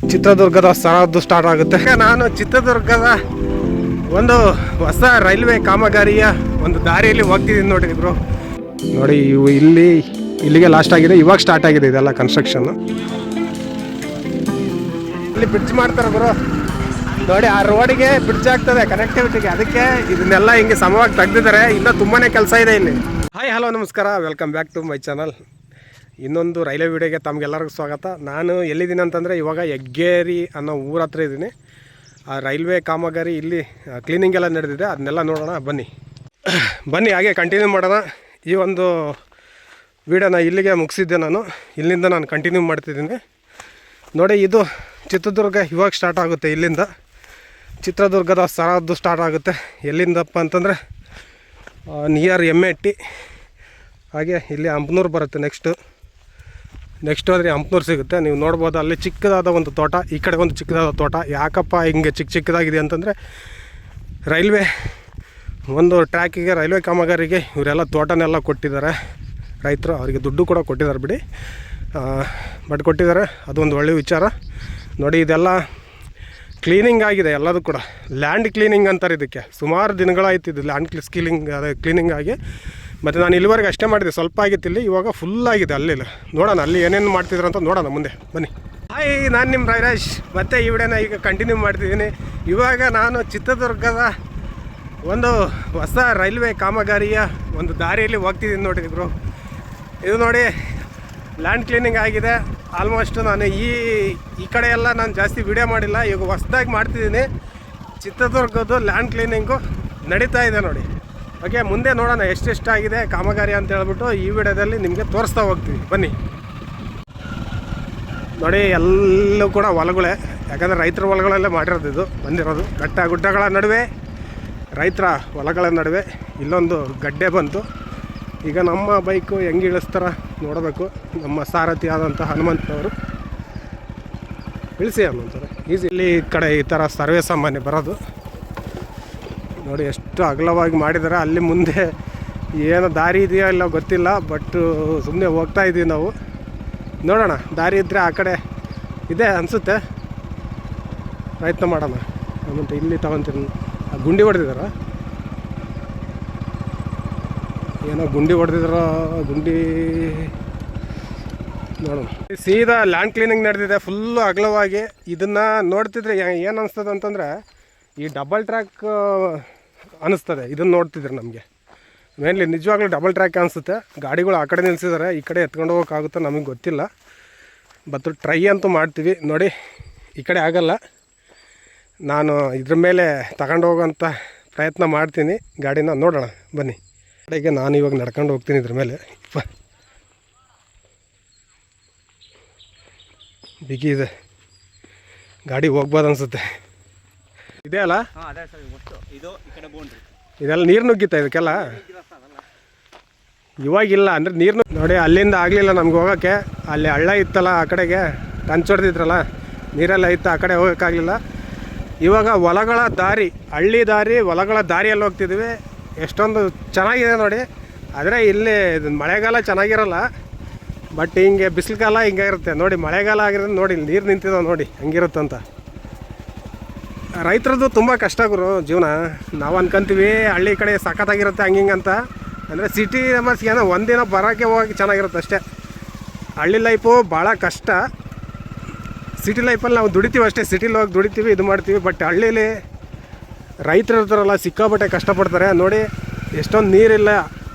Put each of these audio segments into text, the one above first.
ಚಿತ್ರದುರ್ಗದ ಸರಹದ್ದು ಸ್ಟಾರ್ಟ್ ಆಗುತ್ತೆ. ನಾನು ಚಿತ್ರದುರ್ಗದ ಒಂದು ಹೊಸ ರೈಲ್ವೆ ಕಾಮಗಾರಿಯ ಒಂದು ದಾರಿಯಲ್ಲಿ ಹೋಗ್ತಿದ್ದೀನಿ ನೋಡಿ ಬ್ರೋ. ನೋಡಿ ಇವು ಇಲ್ಲಿಗೆ ಲಾಸ್ಟ್ ಆಗಿದೆ, ಇವಾಗ ಸ್ಟಾರ್ಟ್ ಆಗಿದೆ ಇದೆಲ್ಲ ಕನ್ಸ್ಟ್ರಕ್ಷನ್. ಇಲ್ಲಿ ಬ್ರಿಡ್ಜ್ ಮಾಡ್ತಾರೆ ಬ್ರೋ ನೋಡಿ, ಆ ರೋಡಿಗೆ ಬ್ರಿಡ್ಜ್ ಆಗ್ತದೆ ಕನೆಕ್ಟಿವಿಟಿಗೆ, ಅದಕ್ಕೆ ಇದನ್ನೆಲ್ಲ ಹಿಂಗೆ ಸಮವಾಗಿ ತೆಗ್ದಿದ್ದಾರೆ. ಇನ್ನೂ ತುಂಬಾ ಕೆಲಸ ಇದೆ ಇಲ್ಲಿ. ಹಾಯ್ ಹಲೋ ನಮಸ್ಕಾರ, welcome back to my channel. ಇನ್ನೊಂದು ರೈಲ್ವೆ ವಿಡಿಯೋಗೆ ತಮಗೆಲ್ಲರಿಗೂ ಸ್ವಾಗತ. ನಾನು ಎಲ್ಲಿದ್ದೀನಿ ಅಂತಂದರೆ ಇವಾಗ ಹೆಗ್ಗೇರಿ ಅನ್ನೋ ಊರ ಹತ್ರ ಇದ್ದೀನಿ. ಆ ರೈಲ್ವೆ ಕಾಮಗಾರಿ ಇಲ್ಲಿ ಕ್ಲೀನಿಂಗ್ ಎಲ್ಲ ನಡೆದಿದೆ, ಅದನ್ನೆಲ್ಲ ನೋಡೋಣ ಬನ್ನಿ ಹಾಗೆ ಕಂಟಿನ್ಯೂ ಮಾಡೋಣ. ಈ ಒಂದು ವಿಡಿಯೋನ ಇಲ್ಲಿಗೆ ಮುಗಿಸಿದ್ದೆ ನಾನು, ಇಲ್ಲಿಂದ ನಾನು ಕಂಟಿನ್ಯೂ ಮಾಡ್ತಿದ್ದೀನಿ ನೋಡಿ. ಇದು ಚಿತ್ರದುರ್ಗ ಇವಾಗ ಸ್ಟಾರ್ಟ್ ಆಗುತ್ತೆ, ಇಲ್ಲಿಂದ ಚಿತ್ರದುರ್ಗದ ಸರಹದ್ದು ಸ್ಟಾರ್ಟ್ ಆಗುತ್ತೆ. ಎಲ್ಲಿಂದಪ್ಪ ಅಂತಂದರೆ ನಿಯರ್ ಎಮ್ಮೆಟ್ಟಿ, ಹಾಗೆ ಇಲ್ಲಿ ಹಂಪನೂರು ಬರುತ್ತೆ. ನೆಕ್ಸ್ಟ್ ಹೋದರೆ ಹಂಪನೂರು ಸಿಗುತ್ತೆ. ನೀವು ನೋಡ್ಬೋದು ಅಲ್ಲಿ ಚಿಕ್ಕದಾದ ಒಂದು ತೋಟ, ಈ ಕಡೆ ಒಂದು ಚಿಕ್ಕದಾದ ತೋಟ. ಯಾಕಪ್ಪ ಹಿಂಗೆ ಚಿಕ್ಕದಾಗಿದೆ ಅಂತಂದರೆ ರೈಲ್ವೆ ಒಂದು ಟ್ರ್ಯಾಕಿಗೆ, ರೈಲ್ವೆ ಕಾಮಗಾರಿಗೆ ಇವರೆಲ್ಲ ತೋಟನೆಲ್ಲ ಕೊಟ್ಟಿದ್ದಾರೆ ರೈತರು. ಅವರಿಗೆ ದುಡ್ಡು ಕೂಡ ಕೊಟ್ಟಿದ್ದಾರೆ ಬಿಡಿ, ಬಟ್ ಕೊಟ್ಟಿದ್ದಾರೆ, ಅದೊಂದು ಒಳ್ಳೆಯ ವಿಚಾರ ನೋಡಿ. ಇದೆಲ್ಲ ಕ್ಲೀನಿಂಗ್ ಆಗಿದೆ ಎಲ್ಲದೂ ಕೂಡ, ಲ್ಯಾಂಡ್ ಕ್ಲೀನಿಂಗ್ ಅಂತಾರೆ ಇದಕ್ಕೆ. ಸುಮಾರು ದಿನಗಳಾಯ್ತು ಇದು ಲ್ಯಾಂಡ್ ಕ್ಲೀನಿಂಗ್ ಆಗಿ. ಮತ್ತು ನಾನು ಇಲ್ಲಿವರೆಗೆ ಅಷ್ಟೇ ಮಾಡಿದೆ, ಸ್ವಲ್ಪ ಆಗಿತ್ತು ಇಲ್ಲಿ, ಇವಾಗ ಫುಲ್ ಆಗಿದೆ. ಅಲ್ಲಿ ನೋಡೋಣ ಅಲ್ಲಿ ಏನೇನು ಮಾಡ್ತಿದ್ರು ಅಂತ ನೋಡೋಣ ಮುಂದೆ ಬನ್ನಿ. ಹಾಯ್, ನಾನು ನಿಮ್ಮ ರಾಯರಾಜ್. ಮತ್ತೆ ಈ ವಿಡಿಯೋನ ಈಗ ಕಂಟಿನ್ಯೂ ಮಾಡ್ತಿದ್ದೀನಿ. ಇವಾಗ ನಾನು ಚಿತ್ರದುರ್ಗದ ಒಂದು ಹೊಸ ರೈಲ್ವೆ ಕಾಮಗಾರಿಯ ಒಂದು ದಾರಿಯಲ್ಲಿ ಹೋಗ್ತಿದ್ದೀನಿ ನೋಡಿ ಬ್ರೋ. ಇದು ನೋಡಿ ಲ್ಯಾಂಡ್ ಕ್ಲೀನಿಂಗ್ ಆಗಿದೆ ಆಲ್ಮೋಸ್ಟ್. ನಾನು ಈ ಕಡೆ ಎಲ್ಲ ನಾನು ಜಾಸ್ತಿ ವಿಡಿಯೋ ಮಾಡಿಲ್ಲ, ಈಗ ಹೊಸದಾಗಿ ಮಾಡ್ತಿದ್ದೀನಿ. ಚಿತ್ರದುರ್ಗದ್ದು ಲ್ಯಾಂಡ್ ಕ್ಲೀನಿಂಗು ನಡೀತಾ ಇದೆ ನೋಡಿ. ಓಕೆ, ಮುಂದೆ ನೋಡೋಣ ಎಷ್ಟೆಷ್ಟಾಗಿದೆ ಕಾಮಗಾರಿ ಅಂತ ಹೇಳ್ಬಿಟ್ಟು ಈ ವಿಡಿಯೋದಲ್ಲಿ ನಿಮಗೆ ತೋರಿಸ್ತಾ ಹೋಗ್ತೀವಿ ಬನ್ನಿ. ನೋಡಿ ಎಲ್ಲೂ ಕೂಡ ಹೊಲಗಳೇ, ಯಾಕಂದರೆ ರೈತರ ಹೊಲಗಳಲ್ಲೇ ಮಾಡಿರೋದು ಇದು ಬಂದಿರೋದು. ಬೆಟ್ಟ ಗುಡ್ಡಗಳ ನಡುವೆ, ರೈತರ ಹೊಲಗಳ ನಡುವೆ ಇಲ್ಲೊಂದು ಗಡ್ಡೆ ಬಂತು. ಈಗ ನಮ್ಮ ಬೈಕು ಹೆಂಗೆ ಇಳಿಸ್ತಾರ ನೋಡಬೇಕು. ನಮ್ಮ ಸಾರಥಿ ಆದಂಥ ಹನುಮಂತನವರು ಇಳಿಸಿ ಅನ್ನೋಂತಾರೆ ಈಸಿ. ಇಲ್ಲಿ ಈ ಕಡೆ ಈ ಥರ ಸರ್ವೇ ಸಾಮಾನ್ಯ ಬರೋದು ನೋಡಿ, ಎಷ್ಟು ಅಗಲವಾಗಿ ಮಾಡಿದ್ದಾರೆ. ಅಲ್ಲಿ ಮುಂದೆ ಏನು ದಾರಿ ಇದೆಯೋ ಇಲ್ಲ ಗೊತ್ತಿಲ್ಲ, ಬಟ್ ಸುಮ್ಮನೆ ಹೋಗ್ತಾ ಇದ್ದೀವಿ ನಾವು. ನೋಡೋಣ, ದಾರಿ ಇದ್ದರೆ ಆ ಕಡೆ ಇದೆ ಅನಿಸುತ್ತೆ, ಪ್ರಯತ್ನ ಮಾಡೋಣ. ಮತ್ತು ಇಲ್ಲಿ ತಗೊತೀನಿ. ಗುಂಡಿ ಹೊಡೆದಿದ್ದಾರ, ಏನೋ ಗುಂಡಿ ಹೊಡೆದಿದ್ದಾರೋ, ಗುಂಡಿ ನೋಡೋಣ. ಸೀದಾ ಲ್ಯಾಂಡ್ ಕ್ಲೀನಿಂಗ್ ನಡೆದಿದೆ ಫುಲ್ಲು ಅಗಲವಾಗಿ. ಇದನ್ನು ನೋಡ್ತಿದ್ರೆ ಏನು ಅನಿಸ್ತದೆ ಅಂತಂದರೆ ಈ ಡಬಲ್ ಟ್ರ್ಯಾಕ್ ಅನ್ನಿಸ್ತದೆ. ಇದನ್ನು ನೋಡ್ತಿದ್ರೆ ನಮಗೆ ಮೇನ್ಲಿ ನಿಜವಾಗ್ಲೂ ಡಬಲ್ ಟ್ರ್ಯಾಕ್ ಅನಿಸುತ್ತೆ. ಗಾಡಿಗಳು ಆ ಕಡೆ ನಿಲ್ಲಿಸಿದ್ದಾರೆ, ಈ ಕಡೆ ಎತ್ಕೊಂಡು ಹೋಗೋಕ್ಕಾಗುತ್ತೋ ನಮಗೆ ಗೊತ್ತಿಲ್ಲ, ಬಟ್ ಟ್ರೈ ಅಂತೂ ಮಾಡ್ತೀವಿ ನೋಡಿ. ಈ ಕಡೆ ಆಗಲ್ಲ, ನಾನು ಇದ್ರ ಮೇಲೆ ತಗೊಂಡು ಹೋಗೋಂಥ ಪ್ರಯತ್ನ ಮಾಡ್ತೀನಿ ಗಾಡಿನ. ನೋಡೋಣ ಬನ್ನಿ. ಕಡೆಗೆ ನಾನು ಇವಾಗ ನಡ್ಕೊಂಡು ಹೋಗ್ತೀನಿ ಇದ್ರ ಮೇಲೆ. ಬಿಗಿ ಇದೆ, ಗಾಡಿ ಹೋಗ್ಬೋದು ಅನಿಸುತ್ತೆ. ಇದೆ ಅಲ್ಲ, ಇದೆಲ್ಲ ನೀರು ನುಗ್ಗಿತ್ತ ಇದಕ್ಕೆಲ್ಲ. ಇವಾಗಿಲ್ಲ ಅಂದರೆ ನೀರು ನೋಡಿ, ಅಲ್ಲಿಂದ ಆಗಲಿಲ್ಲ ನಮ್ಗೆ ಹೋಗೋಕ್ಕೆ. ಅಲ್ಲಿ ಹಳ್ಳ ಇತ್ತಲ್ಲ, ಆ ಕಡೆಗೆ ಟಂಚ್ ಹೊಡೆದಿದ್ರಲ್ಲ, ನೀರೆಲ್ಲ ಇತ್ತು, ಆ ಕಡೆ ಹೋಗೋಕ್ಕಾಗಲಿಲ್ಲ. ಇವಾಗ ಹೊಲಗಳ ದಾರಿ, ಹಳ್ಳಿ ದಾರಿ, ಹೊಲಗಳ ದಾರಿಯಲ್ಲಿ ಹೋಗ್ತಿದ್ವಿ. ಎಷ್ಟೊಂದು ಚೆನ್ನಾಗಿದೆ ನೋಡಿ. ಆದರೆ ಇಲ್ಲಿ ಮಳೆಗಾಲ ಚೆನ್ನಾಗಿರಲ್ಲ, ಬಟ್ ಹಿಂಗೆ ಬಿಸಿಲು ಕಾಲ ಹಿಂಗೆ ಇರುತ್ತೆ ನೋಡಿ. ಮಳೆಗಾಲ ಆಗಿರೋದು ನೋಡಿ, ನೀರು ನಿಂತಿದ್ದಾವೆ ನೋಡಿ ಹೆಂಗಿರುತ್ತಂತ. ರೈತರದ್ದು ತುಂಬ ಕಷ್ಟ ಗುರು ಜೀವನ. ನಾವು ಅನ್ಕೊಂತೀವಿ ಹಳ್ಳಿ ಕಡೆ ಸಖತ್ತಾಗಿರುತ್ತೆ ಹಂಗಿಂಗೆ ಅಂತ. ಅಂದರೆ ಸಿಟಿ ನಮ್ಮಸ್ ಏನೋ ಒಂದಿನ ಬರೋಕ್ಕೆ ಹೋಗೋಕ್ಕೆ ಚೆನ್ನಾಗಿರುತ್ತೆ ಅಷ್ಟೇ. ಹಳ್ಳಿ ಲೈಫು ಭಾಳ ಕಷ್ಟ. ಸಿಟಿ ಲೈಫಲ್ಲಿ ನಾವು ದುಡಿತೀವಿ ಅಷ್ಟೇ, ಸಿಟಿಲಿ ಹೋಗಿ ದುಡಿತೀವಿ, ಇದು ಮಾಡ್ತೀವಿ. ಬಟ್ ಹಳ್ಳೀಲಿ ರೈತರು ಇರ್ತಾರಲ್ಲ, ಸಿಕ್ಕಾಪಟ್ಟೆ ಕಷ್ಟಪಡ್ತಾರೆ ನೋಡಿ. ಎಷ್ಟೊಂದು ನೀರಿಲ್ಲ,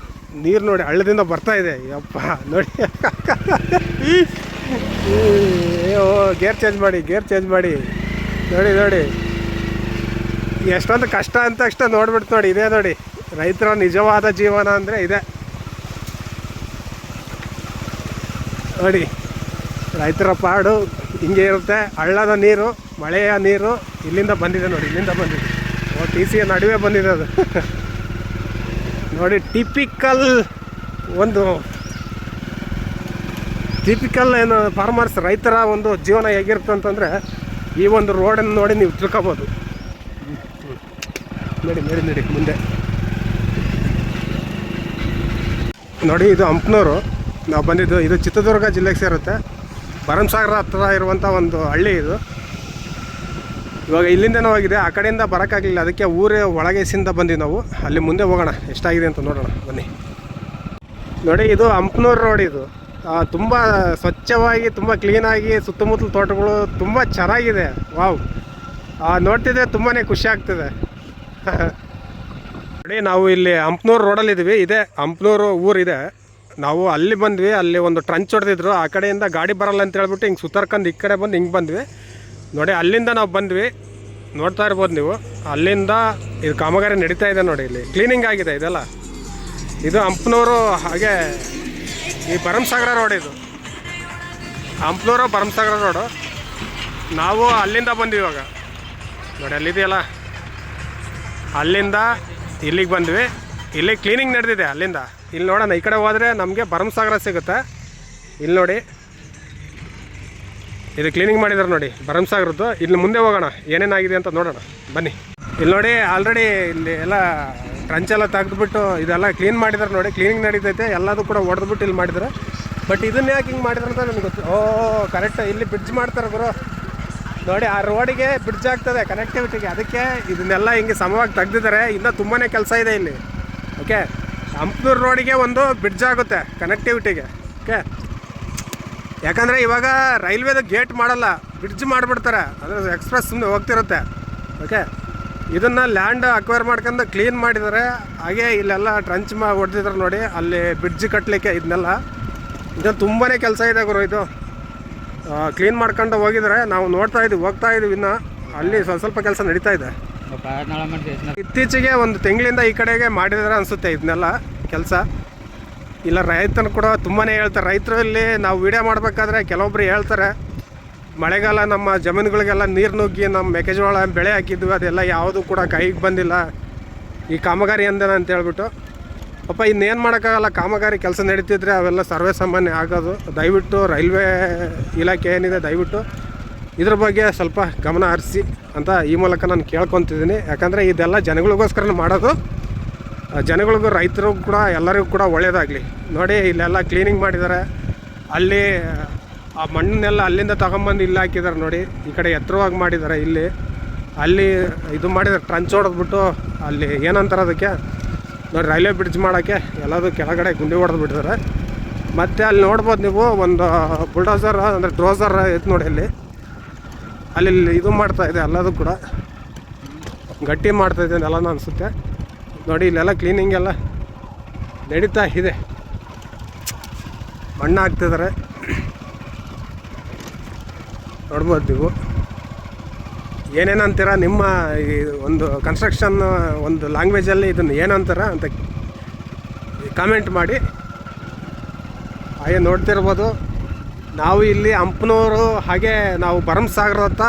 ನೀರು ನೋಡಿ ಹಳ್ಳದಿಂದ ಬರ್ತಾಯಿದೆ. ಯಪ್ಪ ನೋಡಿ ಗೇರ್ ಚೇಂಜ್ ಮಾಡಿ ನೋಡಿ ಎಷ್ಟೊಂದು ಕಷ್ಟ ಅಂತ ಅಷ್ಟೇ ನೋಡ್ಬಿಡ್ತು ನೋಡಿ. ಇದೇ ನೋಡಿ ರೈತರ ನಿಜವಾದ ಜೀವನ ಅಂದರೆ ಇದೆ ನೋಡಿ. ರೈತರ ಪಾಡು ಹಿಂಗೆ ಇರುತ್ತೆ. ಹಳ್ಳದ ನೀರು, ಮಳೆಯ ನೀರು ಇಲ್ಲಿಂದ ಬಂದಿದೆ ನೋಡಿ, ಇಲ್ಲಿಂದ ಬಂದಿದೆ. TC ನಡುವೆ ಬಂದಿದೆ ಅದು ನೋಡಿ. ಟಿಪಿಕಲ್ ಏನು ಫಾರ್ಮರ್ಸ್, ರೈತರ ಒಂದು ಜೀವನ ಹೇಗಿರುತ್ತೆ ಅಂತಂದರೆ ಈ ಒಂದು ರೋಡನ್ನು ನೋಡಿ ನೀವು ತಿಳ್ಕೊಬೋದು. ನಡಿ ಮುಂದೆ ನೋಡಿ. ಇದು ಹಂಪನೂರು ನಾವು ಬಂದಿದ್ದು. ಇದು ಚಿತ್ರದುರ್ಗ ಜಿಲ್ಲೆಗೆ ಸೇರುತ್ತೆ. ಭರಮಸಾಗರ ಹತ್ರ ಇರುವಂಥ ಒಂದು ಹಳ್ಳಿ ಇದು. ಇವಾಗ ಇಲ್ಲಿಂದನೇ ಹೋಗಿದೆ, ಆ ಕಡೆಯಿಂದ ಬರೋಕ್ಕಾಗಲಿಲ್ಲ, ಅದಕ್ಕೆ ಊರೇ ಒಳಗೆಸಿಂದ ಬಂದ್ವಿ ನಾವು. ಅಲ್ಲಿ ಮುಂದೆ ಹೋಗೋಣ ಎಷ್ಟಾಗಿದೆ ಅಂತ ನೋಡೋಣ ಬನ್ನಿ. ನೋಡಿ ಇದು ಹಂಪನೂರು ರೋಡ್. ಇದು ತುಂಬ ಸ್ವಚ್ಛವಾಗಿ, ತುಂಬ ಕ್ಲೀನಾಗಿ, ಸುತ್ತಮುತ್ತಲ ತೋಟಗಳು ತುಂಬ ಚೆನ್ನಾಗಿದೆ. ವಾವ್, ನೋಡ್ತಿದ್ರೆ ತುಂಬಾ ಖುಷಿ ಆಗ್ತಿದೆ. ನೋಡಿ ನಾವು ಇಲ್ಲಿ ಹಂಪನೂರು ರೋಡಲ್ಲಿದ್ದೀವಿ. ಇದೆ ಹಂಪನೂರು ಊರಿದೆ. ನಾವು ಅಲ್ಲಿ ಬಂದ್ವಿ, ಅಲ್ಲಿ ಒಂದು ಟ್ರಂಚ್ ಹೊಡೆದಿದ್ರು, ಆ ಕಡೆಯಿಂದ ಗಾಡಿ ಬರಲ್ಲ ಅಂತ ಹೇಳ್ಬಿಟ್ಟು ಹಿಂಗೆ ಸುತ್ತರ್ಕೊಂಡು ಈ ಕಡೆ ಬಂದು ಹಿಂಗೆ ಬಂದ್ವಿ. ನೋಡಿ ಅಲ್ಲಿಂದ ನಾವು ಬಂದ್ವಿ, ನೋಡ್ತಾ ಇರ್ಬೋದು ನೀವು. ಅಲ್ಲಿಂದ ಇದು ಕಾಮಗಾರಿ ನಡೀತಾ ಇದೆ ನೋಡಿ, ಇಲ್ಲಿ ಕ್ಲೀನಿಂಗ್ ಆಗಿದೆ ಇದೆಲ್ಲ. ಇದು ಹಂಪನೂರು, ಹಾಗೆ ಈ ಭರಮಸಾಗರ ರೋಡ್. ಇದು ಹಂಪನೂರು ಭರಮಸಾಗರ ರೋಡು. ನಾವು ಅಲ್ಲಿಂದ ಬಂದ್ವಿ ಇವಾಗ. ನೋಡಿ ಅಲ್ಲಿದೆಯಲ್ಲ, ಅಲ್ಲಿಂದ ಇಲ್ಲಿಗೆ ಬಂದ್ವಿ. ಇಲ್ಲಿ ಕ್ಲೀನಿಂಗ್ ನಡೆದಿದೆ ಅಲ್ಲಿಂದ. ಇಲ್ಲಿ ನೋಡೋಣ, ಈ ಕಡೆ ಹೋದರೆ ನಮಗೆ ಭರಮಸಾಗರ ಸಿಗುತ್ತೆ. ಇಲ್ಲಿ ನೋಡಿ, ಇದು ಕ್ಲೀನಿಂಗ್ ಮಾಡಿದ್ದಾರೆ ನೋಡಿ ಭರಮಸಾಗರದ್ದು. ಇಲ್ಲಿ ಮುಂದೆ ಹೋಗೋಣ, ಏನೇನಾಗಿದೆ ಅಂತ ನೋಡೋಣ ಬನ್ನಿ. ಇಲ್ಲಿ ನೋಡಿ ಆಲ್ರೆಡಿ ಇಲ್ಲಿ ಎಲ್ಲ ಟ್ರಂಚೆಲ್ಲ ತೆಗೆದುಬಿಟ್ಟು ಇದೆಲ್ಲ ಕ್ಲೀನ್ ಮಾಡಿದ್ದಾರೆ ನೋಡಿ. ಕ್ಲೀನಿಂಗ್ ನಡೀತೈತೆ, ಎಲ್ಲದೂ ಕೂಡ ಹೊಡೆದ್ಬಿಟ್ಟು ಇಲ್ಲಿ ಮಾಡಿದ್ದಾರೆ. ಬಟ್ ಇದನ್ನ ಯಾಕೆ ಹಿಂಗೆ ಮಾಡಿದ್ರು ಅಂತ ನನಗೆ ಗೊತ್ತು. ಕರೆಕ್ಟ್, ಇಲ್ಲಿ ಬ್ರಿಡ್ಜ್ ಮಾಡ್ತಾರೆ ಗುರು. ನೋಡಿ ಆ ರೋಡಿಗೆ ಬ್ರಿಡ್ಜ್ ಆಗ್ತದೆ ಕನೆಕ್ಟಿವಿಟಿಗೆ, ಅದಕ್ಕೆ ಇದನ್ನೆಲ್ಲ ಹಿಂಗೆ ಸಮವಾಗಿ ತೆಗ್ದಿದ್ದಾರೆ. ಇನ್ನೂ ತುಂಬಾ ಕೆಲಸ ಇದೆ ಇಲ್ಲಿ. ಓಕೆ, ಹಂಪನೂರು ರೋಡಿಗೆ ಒಂದು ಬ್ರಿಡ್ಜ್ ಆಗುತ್ತೆ ಕನೆಕ್ಟಿವಿಟಿಗೆ. ಓಕೆ, ಯಾಕಂದರೆ ಇವಾಗ ರೈಲ್ವೇದ ಗೇಟ್ ಮಾಡಲ್ಲ, ಬ್ರಿಡ್ಜ್ ಮಾಡಿಬಿಡ್ತಾರೆ, ಅಂದರೆ ಎಕ್ಸ್ಪ್ರೆಸ್ ಸುಮ್ಮನೆ ಹೋಗ್ತಿರುತ್ತೆ. ಓಕೆ, ಇದನ್ನು ಲ್ಯಾಂಡ್ ಅಕ್ವೈರ್ ಮಾಡ್ಕೊಂಡು ಕ್ಲೀನ್ ಮಾಡಿದ್ದಾರೆ. ಹಾಗೆ ಇಲ್ಲೆಲ್ಲ ಟ್ರಂಚ್ ಹೊಡೆದಿದ್ದಾರೆ ನೋಡಿ, ಅಲ್ಲಿ ಬ್ರಿಡ್ಜ್ ಕಟ್ಟಲಿಕ್ಕೆ. ಇದನ್ನೆಲ್ಲ ಇದು ತುಂಬಾ ಕೆಲಸ ಇದೆ ಗುರು. ಇದು ಕ್ಲೀನ್ ಮಾಡ್ಕೊಂಡು ಹೋಗಿದ್ದಾರೆ, ನಾವು ನೋಡ್ತಾ ಇದ್ದೀವಿ, ಹೋಗ್ತಾ ಇದ್ದೀವಿ. ಇನ್ನು ಅಲ್ಲಿ ಸ್ವಲ್ಪ ಕೆಲಸ ನಡೀತಾ ಇದೆ. ಇತ್ತೀಚೆಗೆ ಒಂದು ತಿಂಗಳಿಂದ ಈ ಕಡೆಗೆ ಮಾಡಿದ್ದಾರೆ ಅನಿಸುತ್ತೆ ಇದನ್ನೆಲ್ಲ ಕೆಲಸ. ಇಲ್ಲ ರೈತನ ಕೂಡ ತುಂಬಾ ಹೇಳ್ತಾರೆ. ರೈತರು ಇಲ್ಲಿ ನಾವು ವಿಡಿಯೋ ಮಾಡಬೇಕಾದ್ರೆ ಕೆಲವೊಬ್ರು ಹೇಳ್ತಾರೆ, ಮಳೆಗಾಲ ನಮ್ಮ ಜಮೀನುಗಳಿಗೆಲ್ಲ ನೀರು ನುಗ್ಗಿ ನಮ್ಮ ಮೆಕ್ಕೆಜೋಳ ಬೆಳೆ ಹಾಕಿದ್ವಿ, ಅದೆಲ್ಲ ಯಾವುದೂ ಕೂಡ ಕೈಗೆ ಬಂದಿಲ್ಲ ಈ ಕಾಮಗಾರಿ ಅಂದೇನ ಅಂತ ಹೇಳ್ಬಿಟ್ಟು. ಪಾಪ ಇನ್ನೇನು ಮಾಡೋಕ್ಕಾಗಲ್ಲ, ಕಾಮಗಾರಿ ಕೆಲಸ ನಡೀತಿದ್ರೆ ಅವೆಲ್ಲ ಸರ್ವೇ ಸಾಮಾನ್ಯ ಆಗೋದು. ದಯವಿಟ್ಟು ರೈಲ್ವೆ ಇಲಾಖೆ ಏನಿದೆ, ದಯವಿಟ್ಟು ಇದ್ರ ಬಗ್ಗೆ ಸ್ವಲ್ಪ ಗಮನ ಹರಿಸಿ ಅಂತ ಈ ಮೂಲಕ ನಾನು ಕೇಳ್ಕೊತಿದ್ದೀನಿ. ಯಾಕಂದರೆ ಇದೆಲ್ಲ ಜನಗಳಿಗೋಸ್ಕರ ಮಾಡೋದು, ಜನಗಳಿಗೂ ರೈತರಿಗೂ ಕೂಡ ಎಲ್ಲರಿಗೂ ಕೂಡ ಒಳ್ಳೆಯದಾಗಲಿ. ನೋಡಿ ಇಲ್ಲೆಲ್ಲ ಕ್ಲೀನಿಂಗ್ ಮಾಡಿದ್ದಾರೆ. ಅಲ್ಲಿ ಆ ಮಣ್ಣನ್ನೆಲ್ಲ ಅಲ್ಲಿಂದ ತಗೊಂಬಂದು ಇಲ್ಲಿ ಹಾಕಿದ್ದಾರೆ ನೋಡಿ. ಈ ಕಡೆ ಎತ್ತರವಾಗಿ ಮಾಡಿದ್ದಾರೆ. ಇಲ್ಲಿ ಅಲ್ಲಿ ಇದು ಮಾಡಿದ್ದಾರೆ, ಟ್ರಂಚ್ ಹೊಡೆದ್ಬಿಟ್ಟು ಅಲ್ಲಿ ಏನಂತಾರೆ ಅದಕ್ಕೆ ನೋಡಿ, ರೈಲ್ವೆ ಬ್ರಿಡ್ಜ್ ಮಾಡೋಕ್ಕೆ ಎಲ್ಲದೂ ಕೆಳಗಡೆ ಗುಂಡಿ ಹೊಡೆದು ಬಿಟ್ಟಿದ್ದಾರೆ. ಮತ್ತು ಅಲ್ಲಿ ನೋಡ್ಬೋದು ನೀವು, ಒಂದು ಬುಲ್ಡೋಸರ್ ಅಂದರೆ ಡ್ರೋಸರ್ ಇತ್ತು ನೋಡಿ. ಅಲ್ಲಿ ಇದು ಮಾಡ್ತಾಯಿದೆ, ಎಲ್ಲದೂ ಕೂಡ ಗಟ್ಟಿ ಮಾಡ್ತಾಯಿದೆ ಎಲ್ಲನೂ ಅನಿಸುತ್ತೆ ನೋಡಿ. ಇಲ್ಲೆಲ್ಲ ಕ್ಲೀನಿಂಗ್ ಎಲ್ಲ ನಡೀತಾ ಇದೆ, ಮಣ್ಣು ಹಾಕ್ತಿದ್ದಾರೆ ನೋಡ್ಬೋದು ನೀವು. ಏನೇನಂತೀರ ನಿಮ್ಮ ಈ ಒಂದು ಕನ್ಸ್ಟ್ರಕ್ಷನ್ ಒಂದು ಲ್ಯಾಂಗ್ವೇಜಲ್ಲಿ ಇದನ್ನು ಏನಂತಾರ ಅಂತ ಕಾಮೆಂಟ್ ಮಾಡಿ. ಹಾಗೆ ನೋಡ್ತಿರ್ಬೋದು ನಾವು ಇಲ್ಲಿ ಹಂಪನೂರು, ಹಾಗೆ ನಾವು ಭರಮಸಾಗರ ಹತ್ರ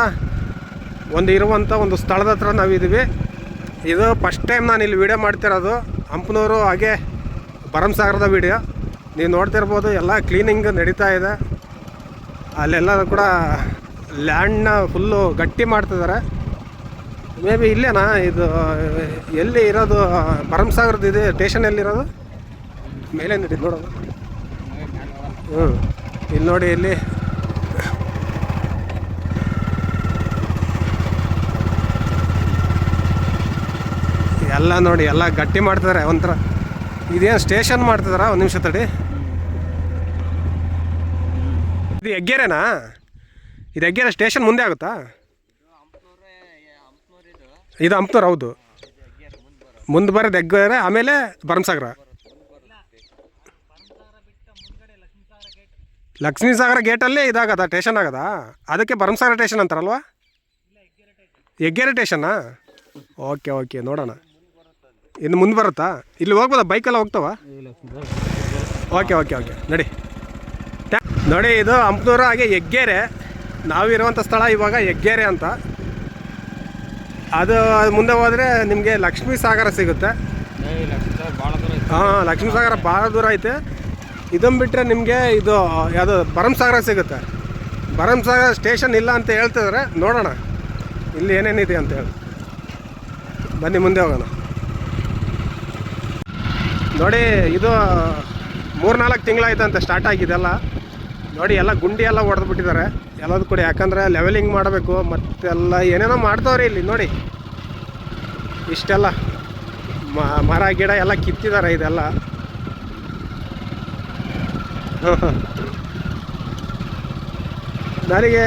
ಒಂದು ಇರುವಂಥ ಒಂದು ಸ್ಥಳದ ಹತ್ರ ನಾವಿದ್ದೀವಿ. ಇದು ಫಸ್ಟ್ ಟೈಮ್ ನಾನು ಇಲ್ಲಿ ವೀಡಿಯೋ ಮಾಡ್ತಿರೋದು, ಹಂಪನೂರು ಹಾಗೆ ಭರಮಸಾಗರದ ವೀಡಿಯೋ. ನೀವು ನೋಡ್ತಿರ್ಬೋದು ಎಲ್ಲ ಕ್ಲೀನಿಂಗ್ ನಡೀತಾ ಇದೆ. ಅಲ್ಲೆಲ್ಲ ಕೂಡ ಲ್ಯಾಂಡ್ನ ಫುಲ್ಲು ಗಟ್ಟಿ ಮಾಡ್ತಿದ್ದಾರೆ. ಮೇ ಬಿ ಇಲ್ಲೇನಾ ಇದು, ಎಲ್ಲಿ ಇರೋದು ಭರಮಸಾಗರದ ಇದೆ ಸ್ಟೇಷನ್ ಎಲ್ಲಿರೋದು? ಮೇಲೆ ನಡೀತು ನೋಡೋದು. ಇಲ್ಲಿ ನೋಡಿ, ಇಲ್ಲಿ ಎಲ್ಲ ನೋಡಿ ಎಲ್ಲ ಗಟ್ಟಿ ಮಾಡ್ತಿದ್ದಾರೆ. ಒಂಥರ ಇದೇನು ಸ್ಟೇಷನ್ ಮಾಡ್ತಿದಾರ? ಒಂದು ನಿಮಿಷ ತಡಿ. ಇದು ಹೆಗ್ಗೆರೆನಾ? ಇದು ಹೆಗ್ಗೆರೆ ಸ್ಟೇಷನ್ ಮುಂದೆ ಆಗುತ್ತಾ? ಇದು ಹಂಪನೂರು, ಹೌದು. ಮುಂದೆ ಬರೋದು ಹೆಗ್ಗೆರೆ, ಆಮೇಲೆ ಭರಮಸಾಗರ. ಲಕ್ಷ್ಮೀಸಾಗರ ಗೇಟಲ್ಲಿ ಇದಾಗದ ಸ್ಟೇಷನ್ ಆಗದ, ಅದಕ್ಕೆ ಭರಮಸಾಗರ ಸ್ಟೇಷನ್ ಅಂತಾರಲ್ವಾ? ಹೆಗ್ಗೆರೆ ಸ್ಟೇಷನ್ನಾ? ಓಕೆ ಓಕೆ, ನೋಡೋಣ. ಇನ್ನು ಮುಂದೆ ಬರುತ್ತಾ? ಇಲ್ಲಿ ಹೋಗ್ಬೋದಾ? ಬೈಕೆಲ್ಲ ಹೋಗ್ತಾವ? ಓಕೆ ಓಕೆ ಓಕೆ, ನಡಿ. ನೋಡಿ ಇದು ಹಂಪನೂರು ಹಾಗೆ ಹೆಗ್ಗೆರೆ. ನಾವಿರುವಂಥ ಸ್ಥಳ ಇವಾಗ ಹೆಗ್ಗೆರೆ ಅಂತ. ಅದು ಮುಂದೆ ಹೋದರೆ ನಿಮಗೆ ಲಕ್ಷ್ಮೀಸಾಗರ ಸಿಗುತ್ತೆ. ಹಾಂ, ಲಕ್ಷ್ಮೀಸಾಗರ ಭಾಳ ದೂರ ಐತೆ. ಇದನ್ನು ಬಿಟ್ಟರೆ ನಿಮಗೆ ಇದು ಯಾವುದು ಭರಮಸಾಗರ ಸಿಗುತ್ತೆ. ಭರಮಸಾಗರ ಸ್ಟೇಷನ್ ಇಲ್ಲ ಅಂತ ಹೇಳ್ತಿದ್ದಾರೆ. ನೋಡೋಣ ಇಲ್ಲಿ ಏನೇನಿದೆ ಅಂತ ಹೇಳಿ. ಬನ್ನಿ ಮುಂದೆ ಹೋಗೋಣ. ನೋಡಿ ಇದು 3-4 ತಿಂಗಳಾಯ್ತಂತೆ ಸ್ಟಾರ್ಟ್ ಆಗಿದೆಲ್ಲ. ನೋಡಿ ಎಲ್ಲ ಗುಂಡಿ ಎಲ್ಲ ಹೊಡೆದ್ಬಿಟ್ಟಿದ್ದಾರೆ ಎಲ್ಲದೂ ಕೂಡ, ಯಾಕಂದರೆ ಲೆವೆಲಿಂಗ್ ಮಾಡಬೇಕು ಮತ್ತೆಲ್ಲ ಏನೇನೋ ಮಾಡ್ತಾವ್ರಿ ಇಲ್ಲಿ ನೋಡಿ. ಇಷ್ಟೆಲ್ಲ ಮರ ಗಿಡ ಎಲ್ಲ ಕಿತ್ತಿದ್ದಾರೆ ಇದೆಲ್ಲ. ನನಗೆ